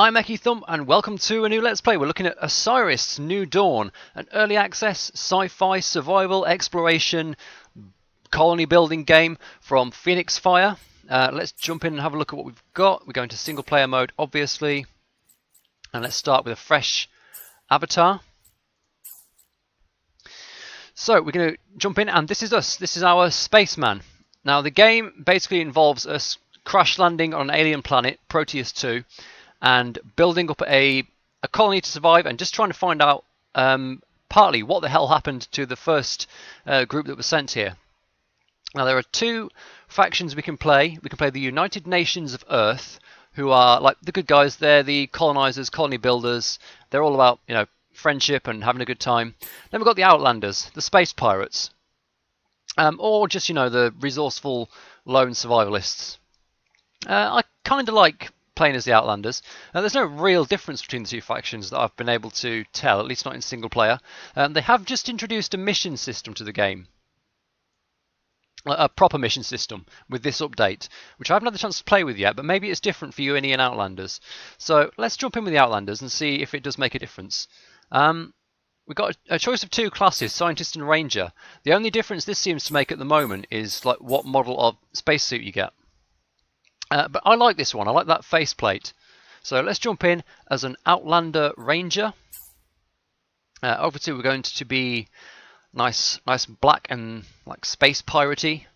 I'm EkkiThump and welcome to a new Let's Play. We're looking at Osiris New Dawn, an early access sci-fi survival exploration colony building game from Fenix Fire. Let's jump in and have a look at what we've got. We're going to single player mode obviously, and let's start with a fresh avatar. So we're going to jump in and this is us, this is our spaceman. Now the game basically involves us crash landing on an alien planet, Proteus 2, and building up a colony to survive and just trying to find out partly what the hell happened to the first group that was sent here. Now there are two factions we can play. We can play the United Nations of Earth, who are like the good guys. They're the colonizers, colony builders. They're all about, you know, friendship and having a good time. Then we've got the Outlanders, the space pirates, or just, you know, the resourceful lone survivalists. I kind of like playing as the Outlanders. There's no real difference between the two factions that I've been able to tell, at least not in single player. They have just introduced a mission system to the game. A proper mission system with this update, which I haven't had the chance to play with yet, but maybe it's different for you and Outlanders. So let's jump in with the Outlanders and see if it does make a difference. We've got a choice of two classes, Scientist and Ranger. The only difference this seems to make at the moment is like what model of spacesuit you get. But I like this one. I like that faceplate. So let's jump in as an Outlander Ranger. Over two, we're going to be nice black and like space piratey.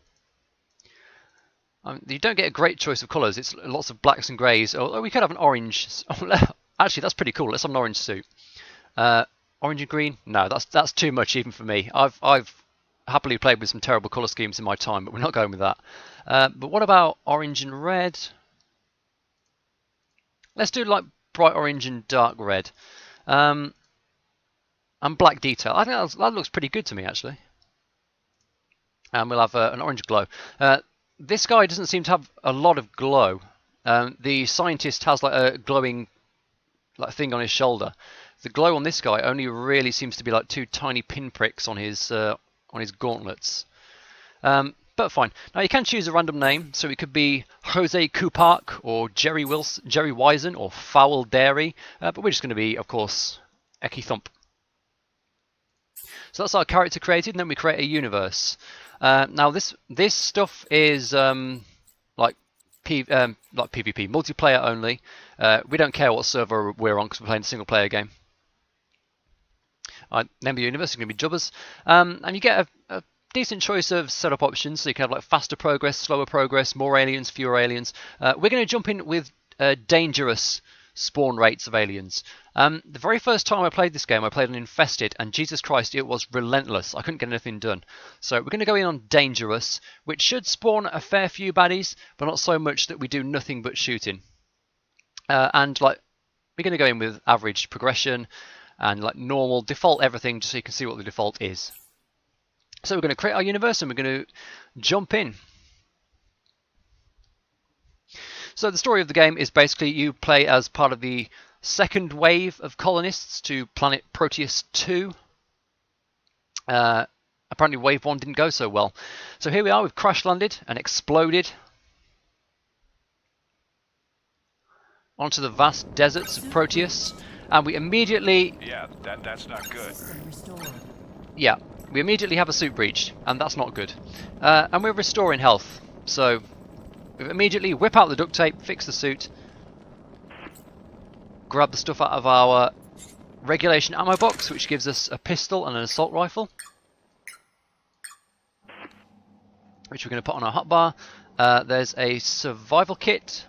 You don't get a great choice of colours. It's lots of blacks and greys. Or we could have an orange. Actually, that's pretty cool. Let's have an orange suit. Orange and green? No, that's too much even for me. I've happily played with some terrible colour schemes in my time, but we're not going with that. But what about orange and red? Let's do like bright orange and dark red. And black detail. I think that looks pretty good to me, actually. And we'll have an orange glow. This guy doesn't seem to have a lot of glow. The scientist has like a glowing like thing on his shoulder. The glow on this guy only really seems to be like two tiny pinpricks on his gauntlets. But fine. Now you can choose a random name, so it could be Jose Kupark or Jerry Wisen or Foul Dairy. But we're just going to be, of course, EkkiThump. So that's our character created, and then we create a universe. Now this stuff is like PvP, multiplayer only. We don't care what server we're on because we're playing a single player game. Name of the universe is going to be Jubbers, and you get a decent choice of setup options. So you can have like faster progress, slower progress, more aliens, fewer aliens. We're going to jump in with dangerous spawn rates of aliens. The very first time I played this game, I played on Infested, and Jesus Christ, it was relentless. I couldn't get anything done. So we're going to go in on Dangerous, which should spawn a fair few baddies, but not so much that we do nothing but shooting. And like we're going to go in with average progression and like normal, default everything, just so you can see what the default is. So we're going to create our universe and we're going to jump in. So the story of the game is basically you play as part of the second wave of colonists to planet Proteus 2. Apparently wave 1 didn't go so well. So here we are, we've crash landed and exploded onto the vast deserts of Proteus. And we immediately... Yeah, that's not good. Yeah, we immediately have a suit breach, and that's not good. And we're restoring health. So we immediately whip out the duct tape, fix the suit, grab the stuff out of our regulation ammo box, which gives us a pistol and an assault rifle, which we're going to put on our hotbar. There's a survival kit,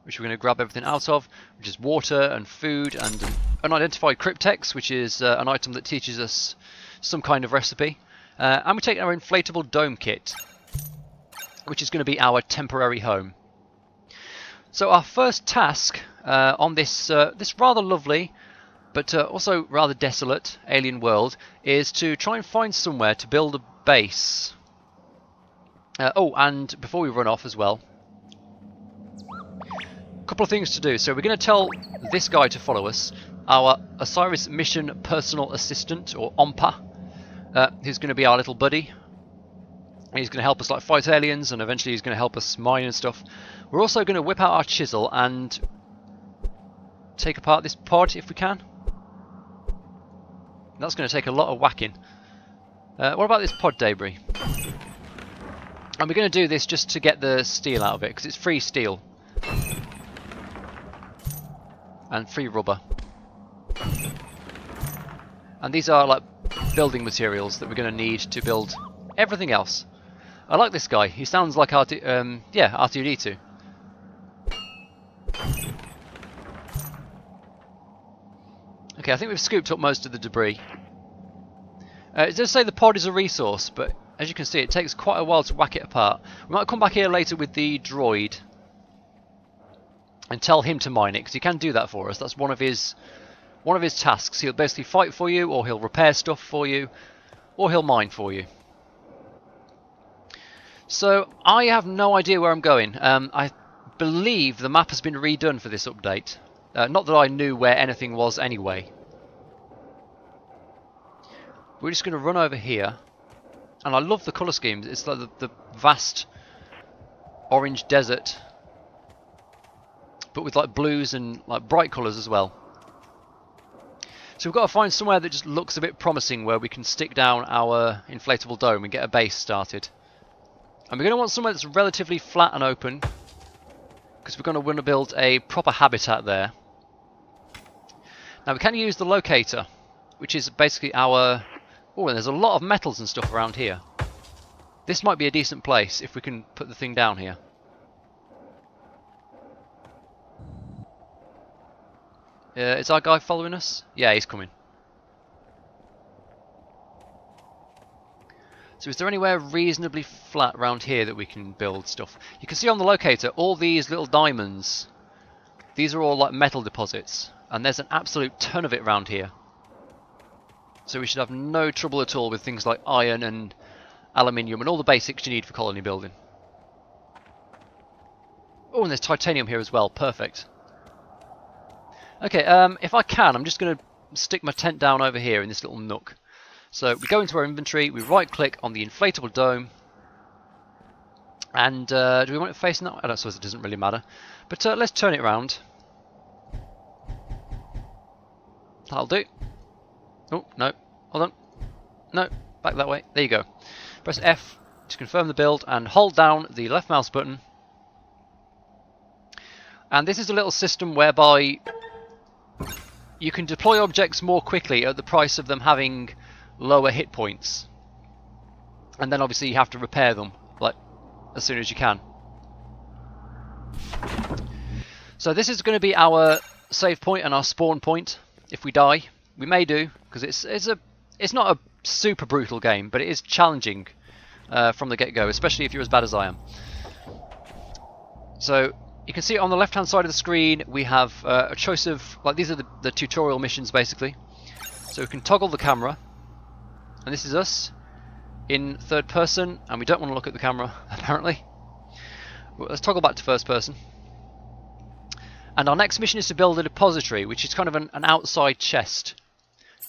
which we're going to grab everything out of, which is water and food and an unidentified cryptex, which is an item that teaches us some kind of recipe. And we take our inflatable dome kit, which is going to be our temporary home. So our first task on this rather lovely, but also rather desolate alien world is to try and find somewhere to build a base. Oh, and before we run off as well, a couple of things to do. So we're going to tell this guy to follow us, our Osiris Mission Personal Assistant, or OMPA, who's going to be our little buddy. He's going to help us like fight aliens, and eventually he's going to help us mine and stuff. We're also going to whip out our chisel and take apart this pod if we can. That's going to take a lot of whacking. What about this pod debris? And we're going to do this just to get the steel out of it, because it's free steel. And free rubber. And these are like building materials that we're going to need to build everything else. I like this guy. He sounds like R2-D2. Okay, I think we've scooped up most of the debris. It does say the pod is a resource, but as you can see, it takes quite a while to whack it apart. We might come back here later with the droid and tell him to mine it, because he can do that for us. That's one of his tasks. He'll basically fight for you, or he'll repair stuff for you, or he'll mine for you. So I have no idea where I'm going. I believe the map has been redone for this update. Not that I knew where anything was anyway. We're just going to run over here. And I love the colour schemes. It's like the vast orange desert, but with like blues and like bright colours as well. So we've got to find somewhere that just looks a bit promising, where we can stick down our inflatable dome and get a base started. And we're going to want somewhere that's relatively flat and open, because we're going to want to build a proper habitat there. Now we can use the locator, which is basically our... Oh, and there's a lot of metals and stuff around here. This might be a decent place if we can put the thing down here. Is our guy following us? Yeah, he's coming. So is there anywhere reasonably flat around here that we can build stuff? You can see on the locator all these little diamonds. These are all like metal deposits, and there's an absolute ton of it around here. So we should have no trouble at all with things like iron and aluminium and all the basics you need for colony building. Oh, and there's titanium here as well. Perfect. Okay, if I can, I'm just going to stick my tent down over here in this little nook. So we go into our inventory, we right click on the inflatable dome, and do we want it facing that way? I don't suppose it doesn't really matter. But let's turn it around. That'll do. Oh, no, hold on. No, back that way. There you go. Press F to confirm the build and hold down the left mouse button. And this is a little system whereby you can deploy objects more quickly at the price of them having lower hit points. And then obviously you have to repair them like as soon as you can. So this is going to be our save point and our spawn point if we die. We may do, because it's not a super brutal game, but it is challenging from the get-go, especially if you're as bad as I am. So you can see on the left-hand side of the screen we have a choice of, like, these are the tutorial missions basically. So we can toggle the camera, and this is us in third person, and we don't want to look at the camera apparently. Well, let's toggle back to first person. And our next mission is to build a depository, which is kind of an outside chest.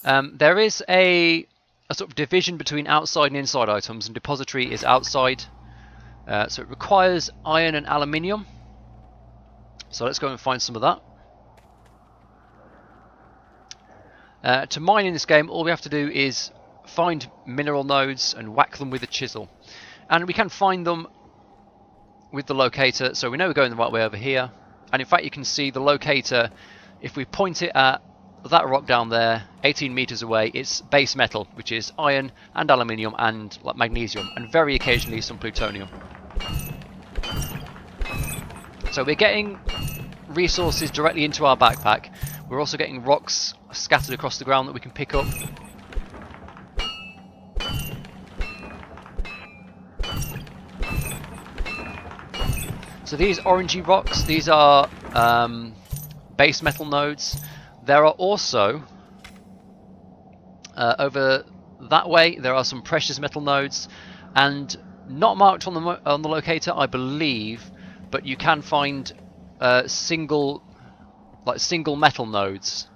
There is a sort of division between outside and inside items, and depository is outside. So it requires iron and aluminium. So let's go and find some of that. To mine in this game, all we have to do is find mineral nodes and whack them with a chisel. And we can find them with the locator, so we know we're going the right way over here. And in fact you can see the locator, if we point it at that rock down there, 18 meters away, it's base metal, which is iron and aluminium and like magnesium, and very occasionally some plutonium. So we're getting resources directly into our backpack. We're also getting rocks scattered across the ground that we can pick up. So these orangey rocks, these are base metal nodes. There are also, over that way, there are some precious metal nodes, and not marked on the locator, I believe, but you can find single metal nodes.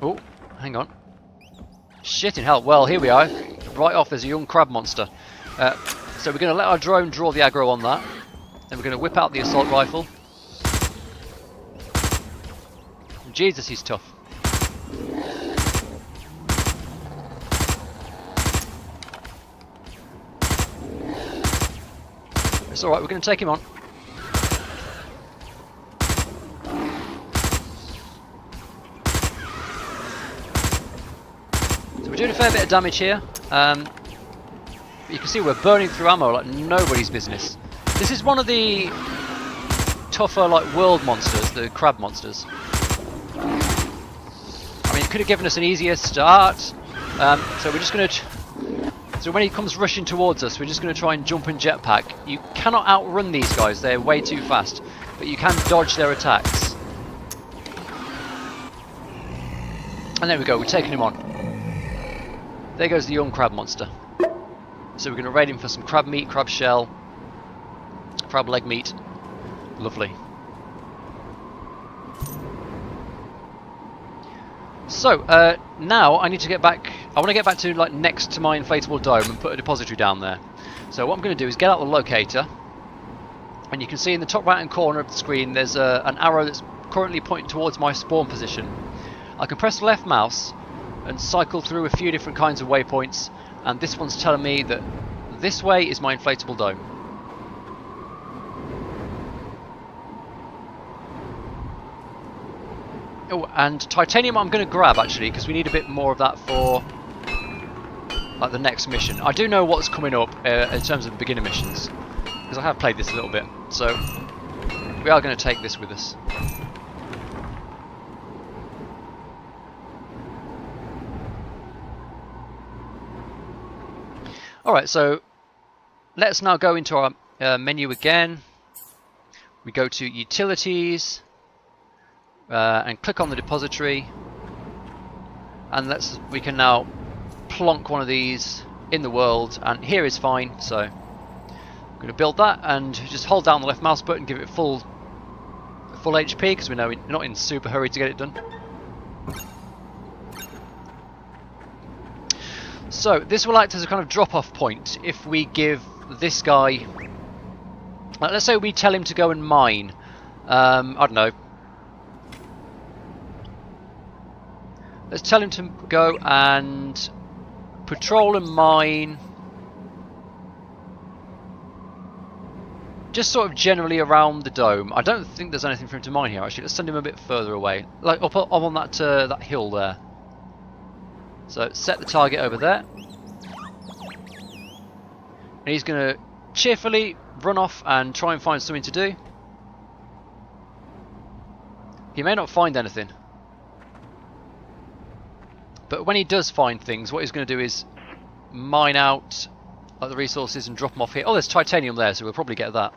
Oh, hang on. Shit in hell. Well, here we are. Right off, there's a young crab monster. So we're going to let our drone draw the aggro on that. Then we're going to whip out the assault rifle. Jesus, he's tough. It's alright, we're going to take him on. So we're doing a fair bit of damage here. You can see we're burning through ammo like nobody's business. This is one of the tougher like world monsters, the crab monsters. I mean, it could have given us an easier start. So we're just going to... So when he comes rushing towards us, we're just going to try and jump and jetpack. You cannot outrun these guys, they're way too fast. But you can dodge their attacks. And there we go, we're taking him on. There goes the young crab monster. So we're going to raid him for some crab meat, crab shell, crab leg meat. Lovely. So now I need to get back. I want to get back to like next to my inflatable dome and put a depository down there. So what I'm going to do is get out the locator, and you can see in the top right hand corner of the screen there's an arrow that's currently pointing towards my spawn position. I can press left mouse and cycle through a few different kinds of waypoints, and this one's telling me that this way is my inflatable dome. Oh, and titanium I'm going to grab actually, because we need a bit more of that for like the next mission. I do know what's coming up in terms of the beginner missions, because I have played this a little bit, so we are going to take this with us. Alright, so let's now go into our menu again. We go to Utilities and click on the depository, and we can now plonk one of these in the world, and here is fine. So I'm going to build that and just hold down the left mouse button, give it full HP, because we know we're not in super hurry to get it done. So this will act as a kind of drop-off point if we give this guy, let's say we tell him to go and mine, I don't know, let's tell him to go and patrol and mine just sort of generally around the dome. I don't think there's anything for him to mine here actually. Let's send him a bit further away, like up on that that hill there. So set the target over there, and he's going to cheerfully run off and try and find something to do. He may not find anything, but when he does find things, what he's going to do is mine out like the resources and drop them off here. Oh, there's titanium there, so we'll probably get that.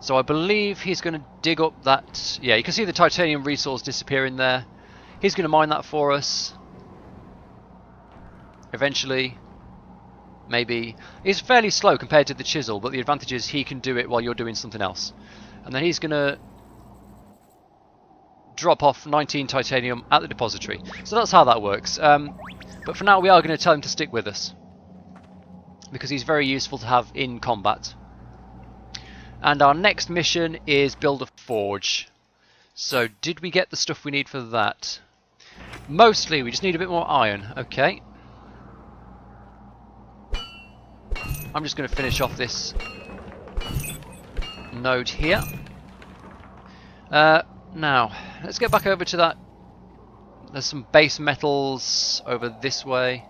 So I believe he's going to dig up that. Yeah, you can see the titanium resource disappearing there. He's going to mine that for us. Eventually. Maybe. He's fairly slow compared to the chisel, but the advantage is he can do it while you're doing something else. And then he's going to drop off 19 titanium at the depository. So that's how that works. But for now we are going to tell him to stick with us, because he's very useful to have in combat. And our next mission is build a forge. So did we get the stuff we need for that? Mostly, we just need a bit more iron. Okay. I'm just going to finish off this node here. Now, let's get back over to that. There's some base metals over this way.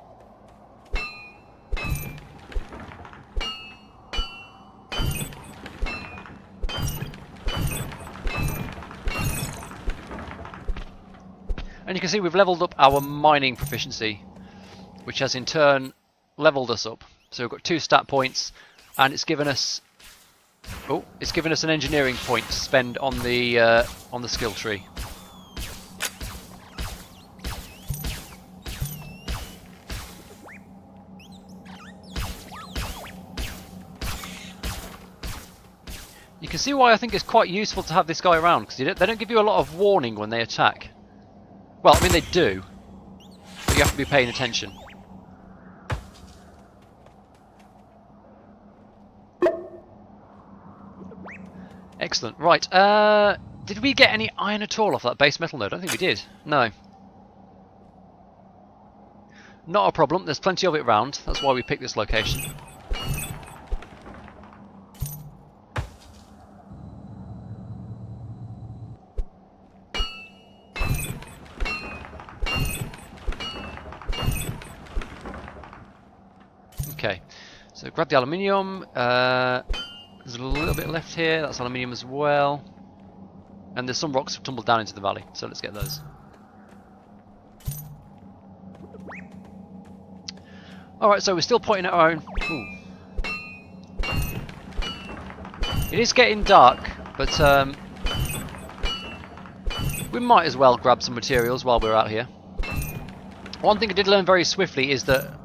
And you can see we've leveled up our mining proficiency, which has in turn leveled us up. So we've got 2 stat points, and it's given us an engineering point to spend on the skill tree. You can see why I think it's quite useful to have this guy around, because they don't give you a lot of warning when they attack. Well, I mean they do, but you have to be paying attention. Excellent. Right. Did we get any iron at all off that base metal node? I don't think we did. No. Not a problem. There's plenty of it round. That's why we picked this location. Okay. So grab the aluminium. There's a little bit left here. That's aluminium as well. And there's some rocks have tumbled down into the valley. So let's get those. Alright, so we're still pointing at our own. Ooh. It is getting dark, but we might as well grab some materials while we're out here. One thing I did learn very swiftly is that,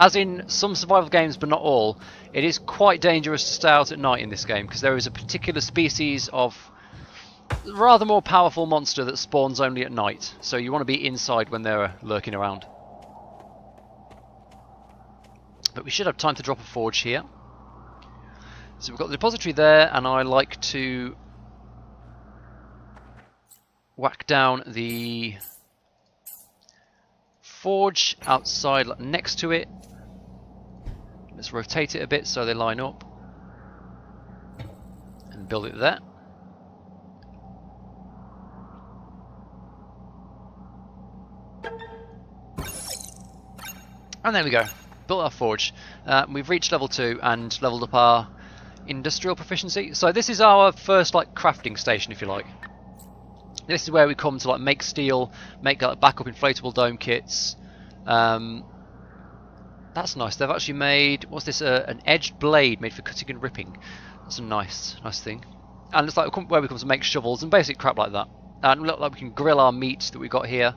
as in some survival games but not all, it is quite dangerous to stay out at night in this game, because there is a particular species of rather more powerful monster that spawns only at night, so you want to be inside when they're lurking around. But we should have time to drop a forge here. So we've got the depository there, and I like to whack down the forge outside next to it. Let's rotate it a bit so they line up and build it there. And there we go. Built our forge. We've reached level 2 and leveled up our industrial proficiency. So this is our first like crafting station, if you like. This is where we come to like make steel, make like backup inflatable dome kits. That's nice. They've actually made, what's this? An edged blade made for cutting and ripping. That's a nice thing. And it's like where we come to make shovels and basic crap like that. And look like we can grill our meat that we got here.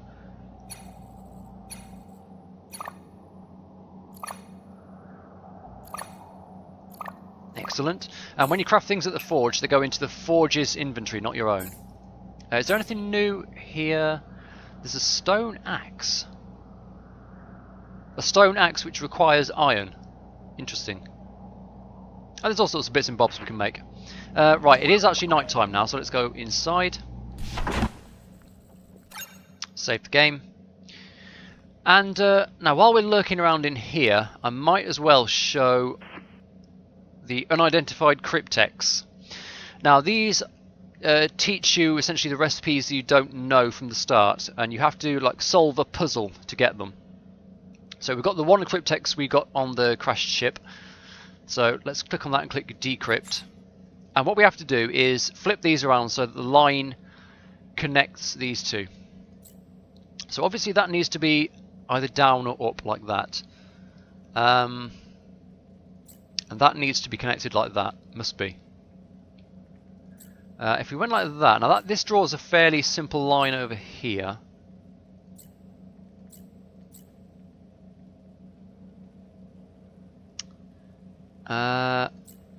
Excellent. And when you craft things at the forge, they go into the forge's inventory, not your own. Is there anything new here? There's a stone axe. A stone axe which requires iron. Interesting. And there's all sorts of bits and bobs we can make. Right, it is actually night time now, so let's go inside. Save the game. And now while we're lurking around in here, I might as well show the unidentified cryptex. Now these teach you essentially the recipes you don't know from the start, and you have to like solve a puzzle to get them. So we've got the one cryptex we got on the crashed ship. So let's click on that and click decrypt. And what we have to do is flip these around so that the line connects these two. So obviously that needs to be either down or up like that. And that needs to be connected like that. Must be. If we went like that, now this draws a fairly simple line over here.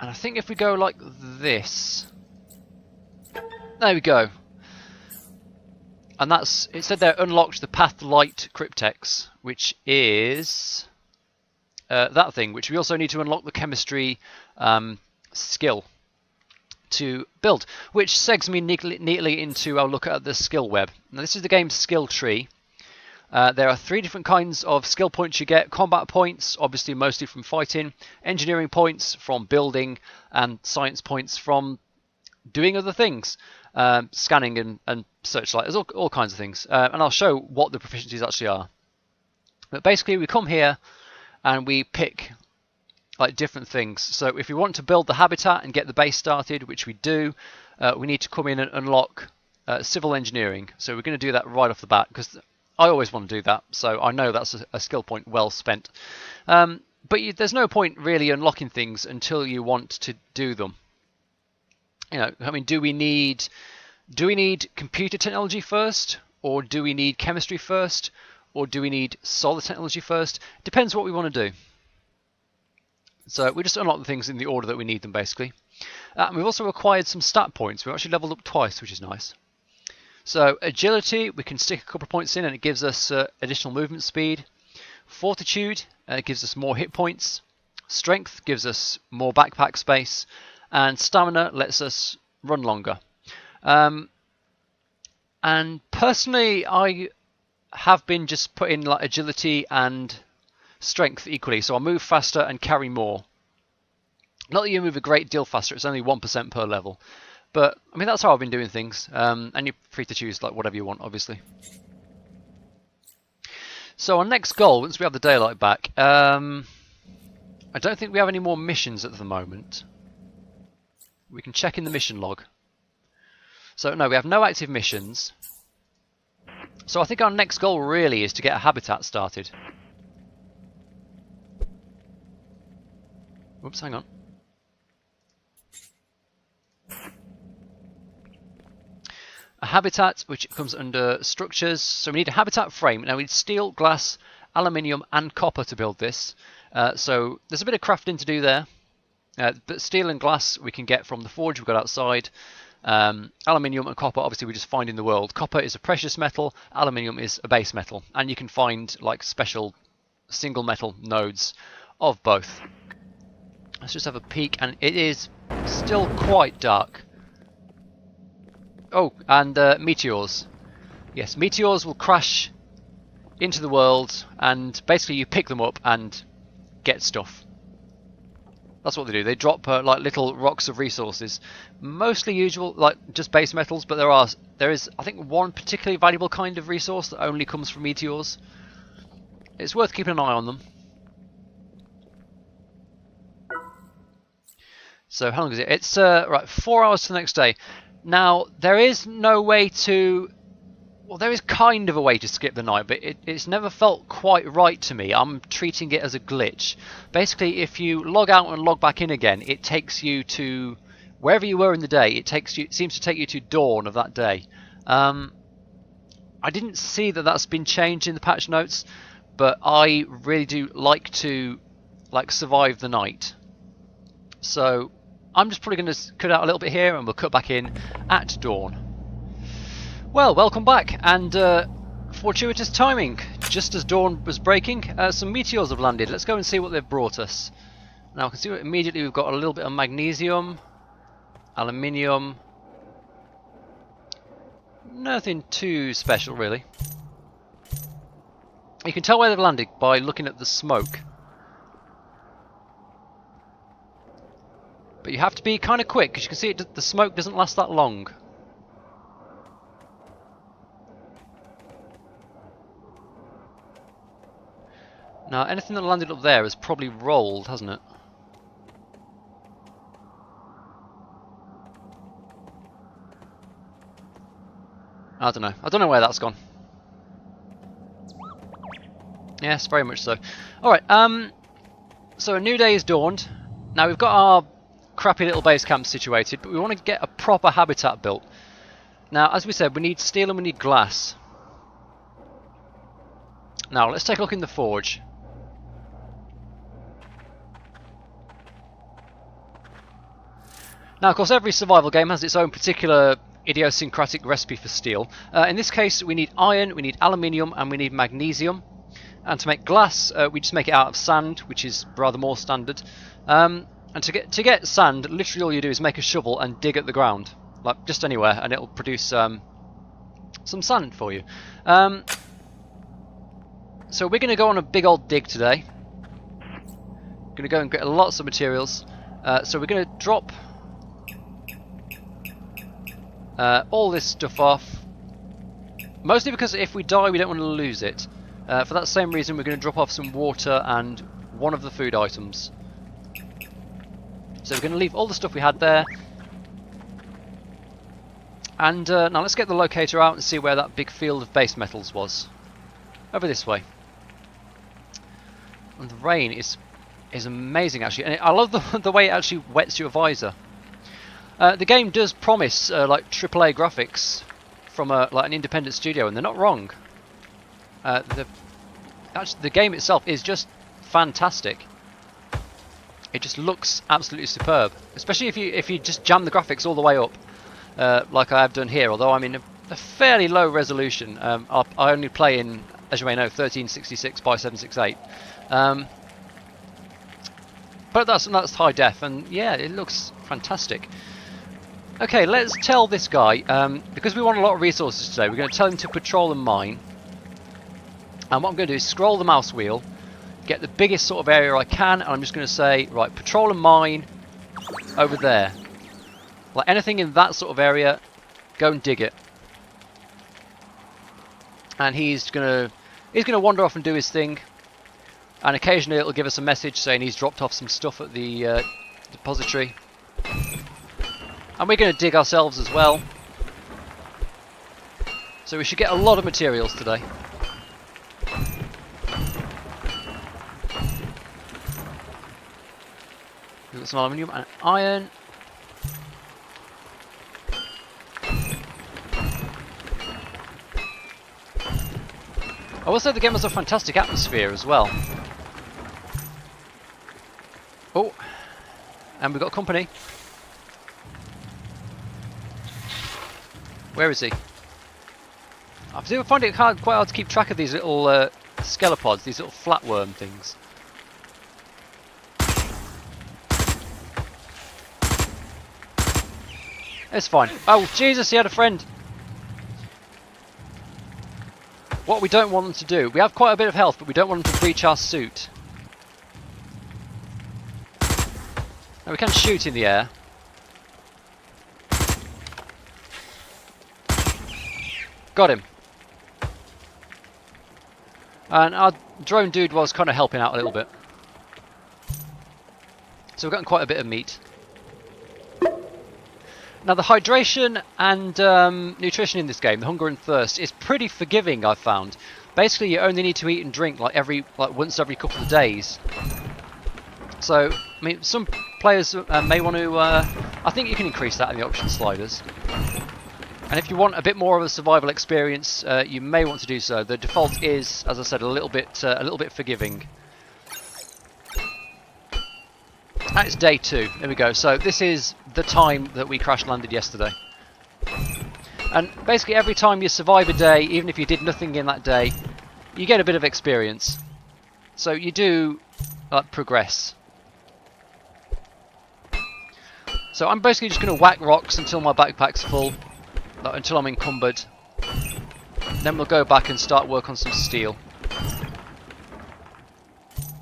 And I think if we go like this, there we go. And that's, it said there, unlocked the Path Light Cryptex, which is that thing, which we also need to unlock the chemistry skill to build, which segs me neatly into our look at the skill web. Now this is the game's skill tree. There are 3 different kinds of skill points you get. Combat points, obviously mostly from fighting, engineering points from building, and science points from doing other things, scanning and such like. There's all kinds of things, and I'll show what the proficiencies actually are. But basically we come here and we pick like different things. So if we want to build the habitat and get the base started, which we do, we need to come in and unlock civil engineering. So we're going to do that right off the bat, because I always want to do that, so I know that's a skill point well spent. But there's no point really unlocking things until you want to do them. You know, I mean, do we need computer technology first, or do we need chemistry first, or do we need solar technology first? Depends what we want to do. So we just unlock the things in the order that we need them, basically. And we've also acquired some stat points. We've actually leveled up twice, which is nice. So agility, we can stick a couple of points in and it gives us additional movement speed. Fortitude, it gives us more hit points. Strength gives us more backpack space. and stamina lets us run longer. And personally, I have been just putting like agility and strength equally, so I move faster and carry more. Not that you move a great deal faster, it's only 1% per level. But, I mean, that's how I've been doing things. And you're free to choose like whatever you want, obviously. So our next goal, once we have the daylight back, I don't think we have any more missions at the moment. We can check in the mission log. So, no, we have no active missions. So I think our next goal really is to get a habitat started. Whoops, hang on. A habitat, which comes under structures. So we need a habitat frame. Now we need steel, glass, aluminium and copper to build this. So there's a bit of crafting to do there. But steel and glass we can get from the forge we've got outside. Aluminium and copper obviously we just find in the world. Copper is a precious metal, aluminium is a base metal. And you can find like special single metal nodes of both. Let's just have a peek, and it is still quite dark. Oh, and meteors. Yes, meteors will crash into the world, and basically you pick them up and get stuff. That's what they do. They drop like little rocks of resources, mostly usual, like just base metals. But there is, I think, one particularly valuable kind of resource that only comes from meteors. It's worth keeping an eye on them. So how long is it? It's right, 4 hours to the next day. Now, there is no way to... Well, there is kind of a way to skip the night, but it's never felt quite right to me. I'm treating it as a glitch. Basically, if you log out and log back in again, it takes you to... Wherever you were in the day, it seems to take you to dawn of that day. I didn't see that that's been changed in the patch notes, but I really do like to survive the night. So... I'm just probably going to cut out a little bit here and we'll cut back in at dawn. Well, welcome back, and fortuitous timing. Just as dawn was breaking, some meteors have landed. Let's go and see what they've brought us. Now I can see immediately we've got a little bit of magnesium, aluminium. Nothing too special really. You can tell where they've landed by looking at the smoke. But you have to be kind of quick, because you can see the smoke doesn't last that long. Now, anything that landed up there has probably rolled, hasn't it? I don't know. I don't know where that's gone. Yes, very much so. Alright, so a new day has dawned. Now we've got our crappy little base camp situated, but we want to get a proper habitat built. Now, as we said, we need steel and we need glass. Now, let's take a look in the forge. Now, of course, every survival game has its own particular idiosyncratic recipe for steel. In this case, we need iron, we need aluminium, and we need magnesium. And to make glass, we just make it out of sand, which is rather more standard. And to get sand, literally all you do is make a shovel and dig at the ground, like just anywhere, and it'll produce some sand for you. So we're going to go on a big old dig today. Going to go and get lots of materials. So we're going to drop all this stuff off, mostly because if we die we don't want to lose it. For that same reason we're going to drop off some water and one of the food items. So we're going to leave all the stuff we had there. And now let's get the locator out and see where that big field of base metals was. Over this way. And the rain is amazing actually. And I love the way it actually wets your visor. The game does promise like AAA graphics from like an independent studio, and they're not wrong. The game itself is just fantastic. It just looks absolutely superb, especially if you just jam the graphics all the way up, like I have done here. Although I'm in a fairly low resolution. I only play in, as you may know, 1366 by 768. But that's high def, and yeah, it looks Fantastic. Okay, let's tell this guy, because we want a lot of resources today, we're going to tell him to patrol and mine. And what I'm going to do is scroll the mouse wheel, get the biggest sort of area I can, and I'm just going to say, right, patrol and mine over there. Like anything in that sort of area, go and dig it. And he's gonna wander off and do his thing. And occasionally it'll give us a message saying he's dropped off some stuff at the depository. And we're going to dig ourselves as well. So we should get a lot of materials today. We've got some aluminium and iron. I will say the game has a fantastic atmosphere as well. Oh, and we've got company. Where is he? I do find it quite hard to keep track of these little skelepods, these little flatworm things. It's fine. Oh, Jesus, he had a friend. What we don't want them to do, we have quite a bit of health, but we don't want them to breach our suit. Now we can shoot in the air. Got him. And our drone dude was kind of helping out a little bit. So we've gotten quite a bit of meat. Now the hydration and nutrition in this game, the hunger and thirst, is pretty forgiving, I've found. Basically you only need to eat and drink like once every couple of days. So, I mean, some players may want to, I think you can increase that in the option sliders. And if you want a bit more of a survival experience, you may want to do so. The default is, as I said, a little bit forgiving. And it's day 2. There we go. So this is the time that we crash landed yesterday. And basically every time you survive a day, even if you did nothing in that day, you get a bit of experience. So you do progress. So I'm basically just going to whack rocks until my backpack's full, until I'm encumbered. Then we'll go back and start work on some steel.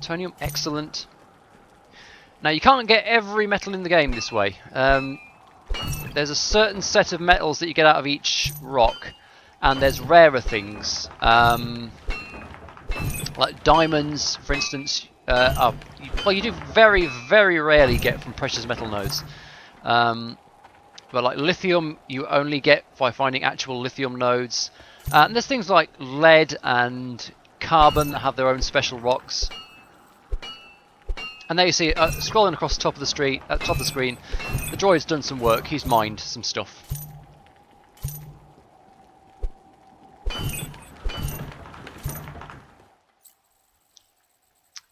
Titanium, excellent. Now you can't get every metal in the game this way. There's a certain set of metals that you get out of each rock, and there's rarer things. Like diamonds, for instance, well, you do very, very rarely get from precious metal nodes. But like lithium, you only get by finding actual lithium nodes. And there's things like lead and carbon that have their own special rocks. And there you see, scrolling across the top of the screen, the droid's done some work. He's mined some stuff.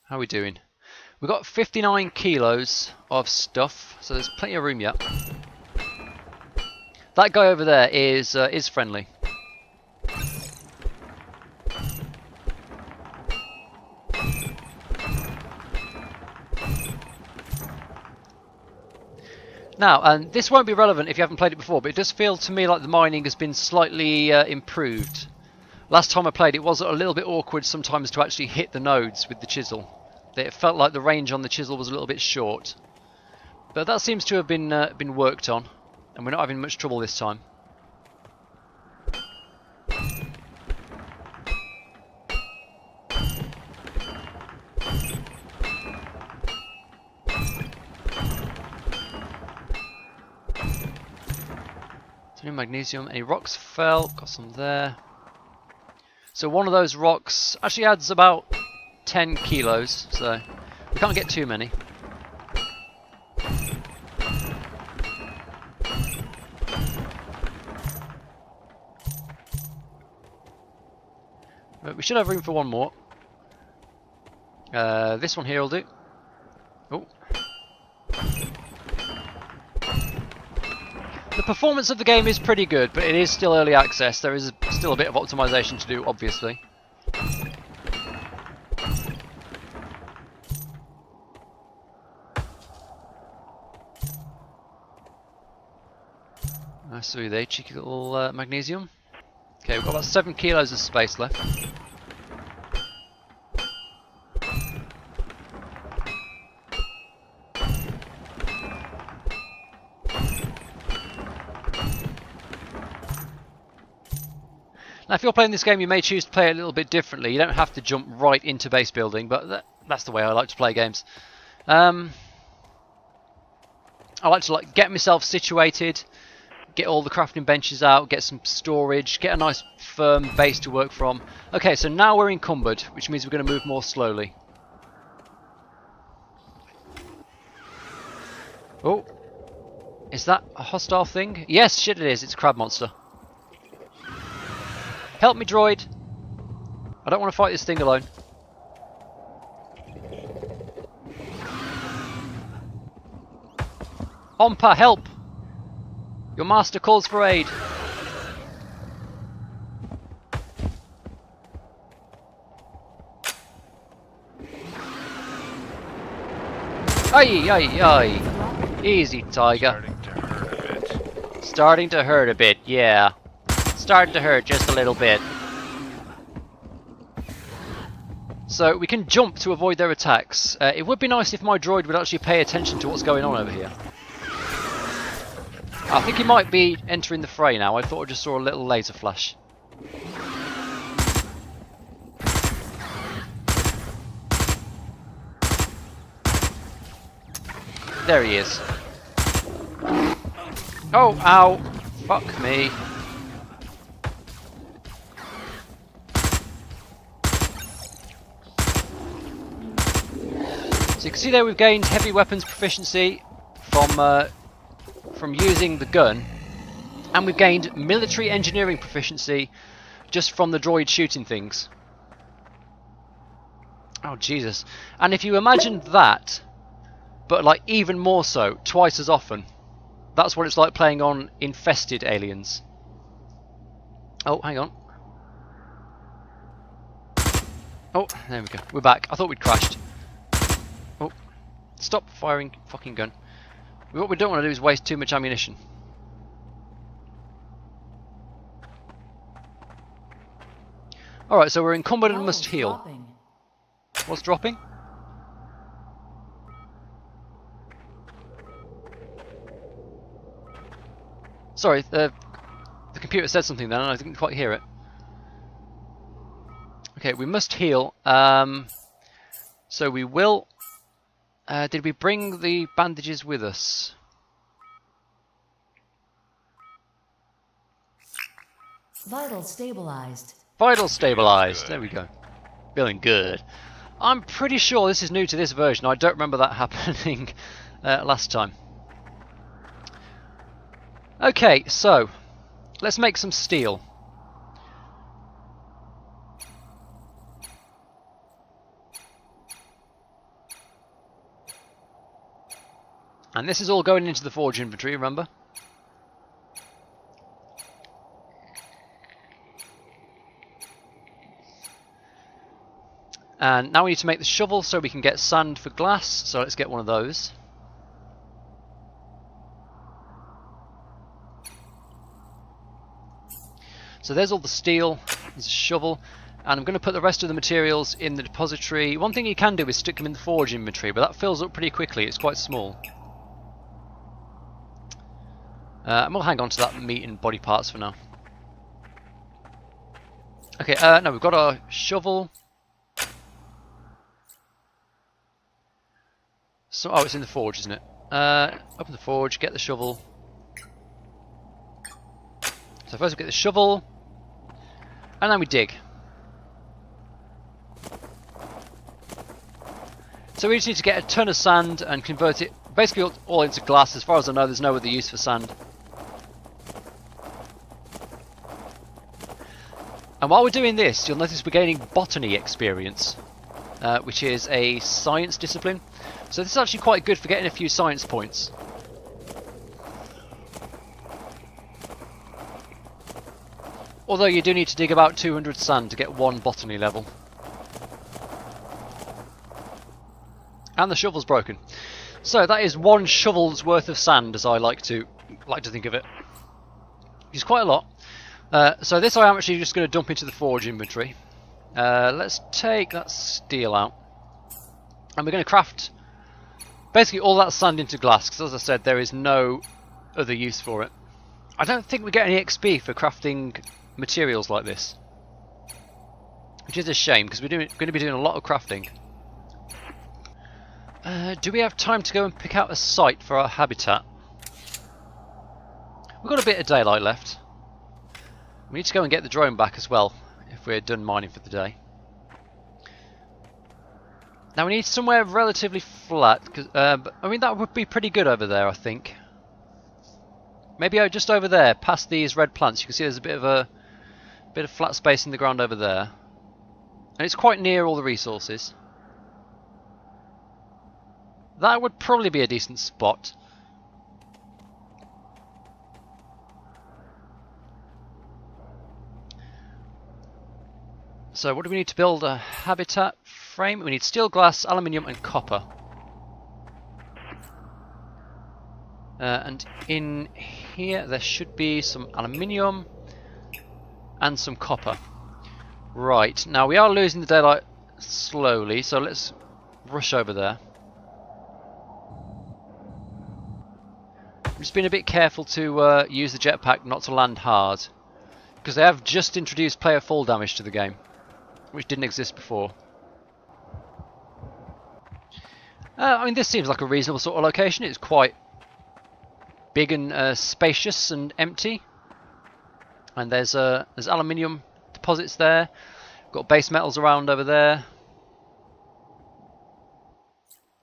How are we doing? We've got 59 kilos of stuff, so there's plenty of room yet. That guy over there is friendly. Now, and this won't be relevant if you haven't played it before, but it does feel to me like the mining has been slightly improved. Last time I played, it was a little bit awkward sometimes to actually hit the nodes with the chisel. It felt like the range on the chisel was a little bit short. But that seems to have been worked on, and we're not having much trouble this time. Magnesium, any rocks fell, got some there. So one of those rocks actually adds about 10 kilos, so we can't get too many. But we should have room for one more. This one here will do. Oh. The performance of the game is pretty good, but it is still early access. There is still a bit of optimization to do, obviously. I saw you there, cheeky little magnesium. Okay, we've got about 7 kilos of space left. Now, if you're playing this game, you may choose to play it a little bit differently. You don't have to jump right into base building, but that's the way I like to play games. I like to get myself situated, get all the crafting benches out, get some storage, get a nice firm base to work from. Okay, so now we're encumbered, which means we're going to move more slowly. Oh, is that a hostile thing? Yes, shit it is. It's a crab monster. Help me, droid. I don't want to fight this thing alone. Ompa, help! Your master calls for aid. Aye, aye, aye. Easy, Tiger. Starting to hurt a bit, yeah. Starting to hurt just a little bit. So we can jump to avoid their attacks. It would be nice if my droid would actually pay attention to what's going on over here. I think he might be entering the fray now. I thought I just saw a little laser flash. There he is. Oh, ow. Fuck me. So you can see there we've gained heavy weapons proficiency from using the gun, and we've gained military engineering proficiency just from the droid shooting things. Oh Jesus. And if you imagine that, but like even more so, twice as often, that's what it's like playing on infested aliens. Oh, hang on. Oh, there we go. We're back. I thought we'd crashed. Oh, stop firing fucking gun. What we don't want to do is waste too much ammunition. Alright, so we're encumbered and must heal. Dropping. What's dropping? Sorry, the computer said something then and I didn't quite hear it. Okay, we must heal. So we will... did we bring the bandages with us? Vital stabilized. Vital stabilized. There we go. Feeling good. I'm pretty sure this is new to this version. I don't remember that happening last time. Okay, so let's make some steel. And this is all going into the forge inventory, remember? And now we need to make the shovel so we can get sand for glass, so let's get one of those. So there's all the steel, there's a shovel, and I'm going to put the rest of the materials in the depository. One thing you can do is stick them in the forge inventory, but that fills up pretty quickly, it's quite small. And we'll hang on to that meat and body parts for now. Okay, now we've got our shovel. So, oh, it's in the forge, isn't it? Open the forge, get the shovel. So first we get the shovel, and then we dig. So we just need to get a ton of sand and convert it basically all into glass. As far as I know, there's no other use for sand. And while we're doing this, you'll notice we're gaining botany experience, which is a science discipline. So this is actually quite good for getting a few science points. Although you do need to dig about 200 sand to get one botany level. And the shovel's broken. So that is one shovel's worth of sand, as I like to think of it. which is quite a lot. So this I am actually just going to dump into the forge inventory. Let's take that steel out. And we're going to craft basically all that sand into glass, because as I said, there is no other use for it. I don't think we get any XP for crafting materials like this, which is a shame, because we're going to be doing a lot of crafting. Do we have time to go and pick out a site for our habitat? We've got a bit of daylight left. We need to go and get the drone back as well, if we're done mining for the day. Now we need somewhere relatively flat, cause, I mean that would be pretty good over there, I think. Maybe just over there, past these red plants. You can see there's a bit of flat space in the ground over there, and it's quite near all the resources. That would probably be a decent spot. So what do we need to build a habitat frame? We need steel, glass, aluminium and copper. And in here there should be some aluminium and some copper. Right, now we are losing the daylight slowly, so let's rush over there. I'm just being a bit careful to use the jetpack not to land hard, because they have just introduced player fall damage to the game, which didn't exist before. I mean, this seems like a reasonable sort of location. It's quite big and spacious and empty. And there's aluminium deposits there. Got base metals around over there.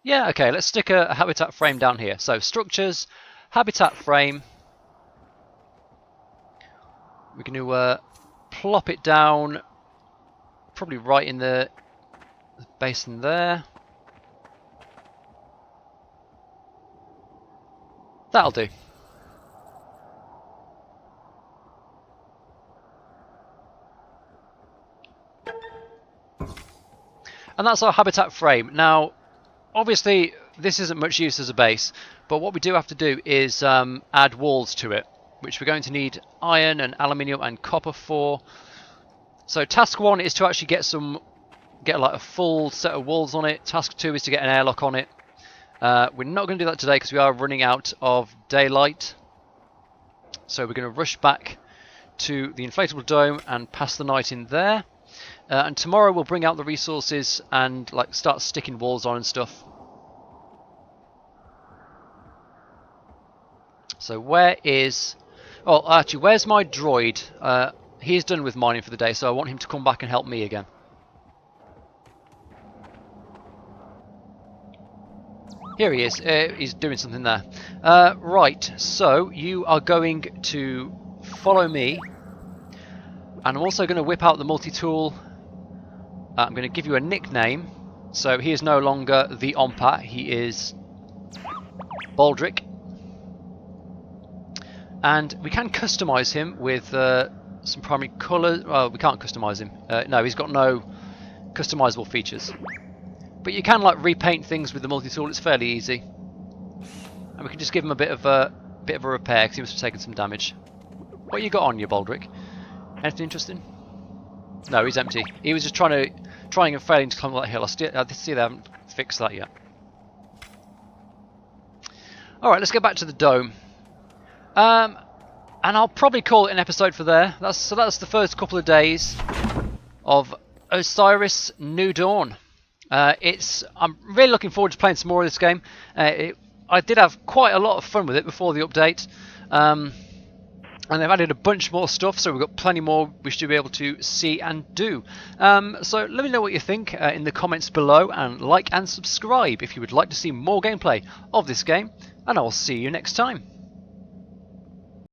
Yeah, okay, let's stick a habitat frame down here. So, structures, habitat frame. We're going to plop it down, probably right in the basin there. That'll do. And that's our habitat frame. Now, obviously, this isn't much use as a base, but what we do have to do is add walls to it, which we're going to need iron and aluminium and copper for. So task 1 is to actually get like a full set of walls on it. Task 2 is to get an airlock on it. We're not going to do that today because we are running out of daylight. So we're going to rush back to the inflatable dome and pass the night in there. And tomorrow we'll bring out the resources and like start sticking walls on and stuff. So where is... Oh, actually, where's my droid? He's done with mining for the day, so I want him to come back and help me again. Here he is. He's doing something there. Right, so you are going to follow me. And I'm also going to whip out the multi-tool. I'm going to give you a nickname. So he is no longer the Ompat. He is Baldric. And we can customise him with some primary colours. Well, we can't customise him. No, he's got no customisable features. But you can like repaint things with the multi-tool. It's fairly easy. And we can just give him a bit of a repair because he must have taken some damage. What you got on you, Baldric? Anything interesting? No, he's empty. He was just trying and failing to climb that hill. I see they haven't fixed that yet. Alright, let's get back to the dome. And I'll probably call it an episode for there. That's the first couple of days of Osiris New Dawn. I'm really looking forward to playing some more of this game. I did have quite a lot of fun with it before the update. And they've added a bunch more stuff, so we've got plenty more we should be able to see and do. So let me know what you think in the comments below, and like and subscribe if you would like to see more gameplay of this game, and I will see you next time.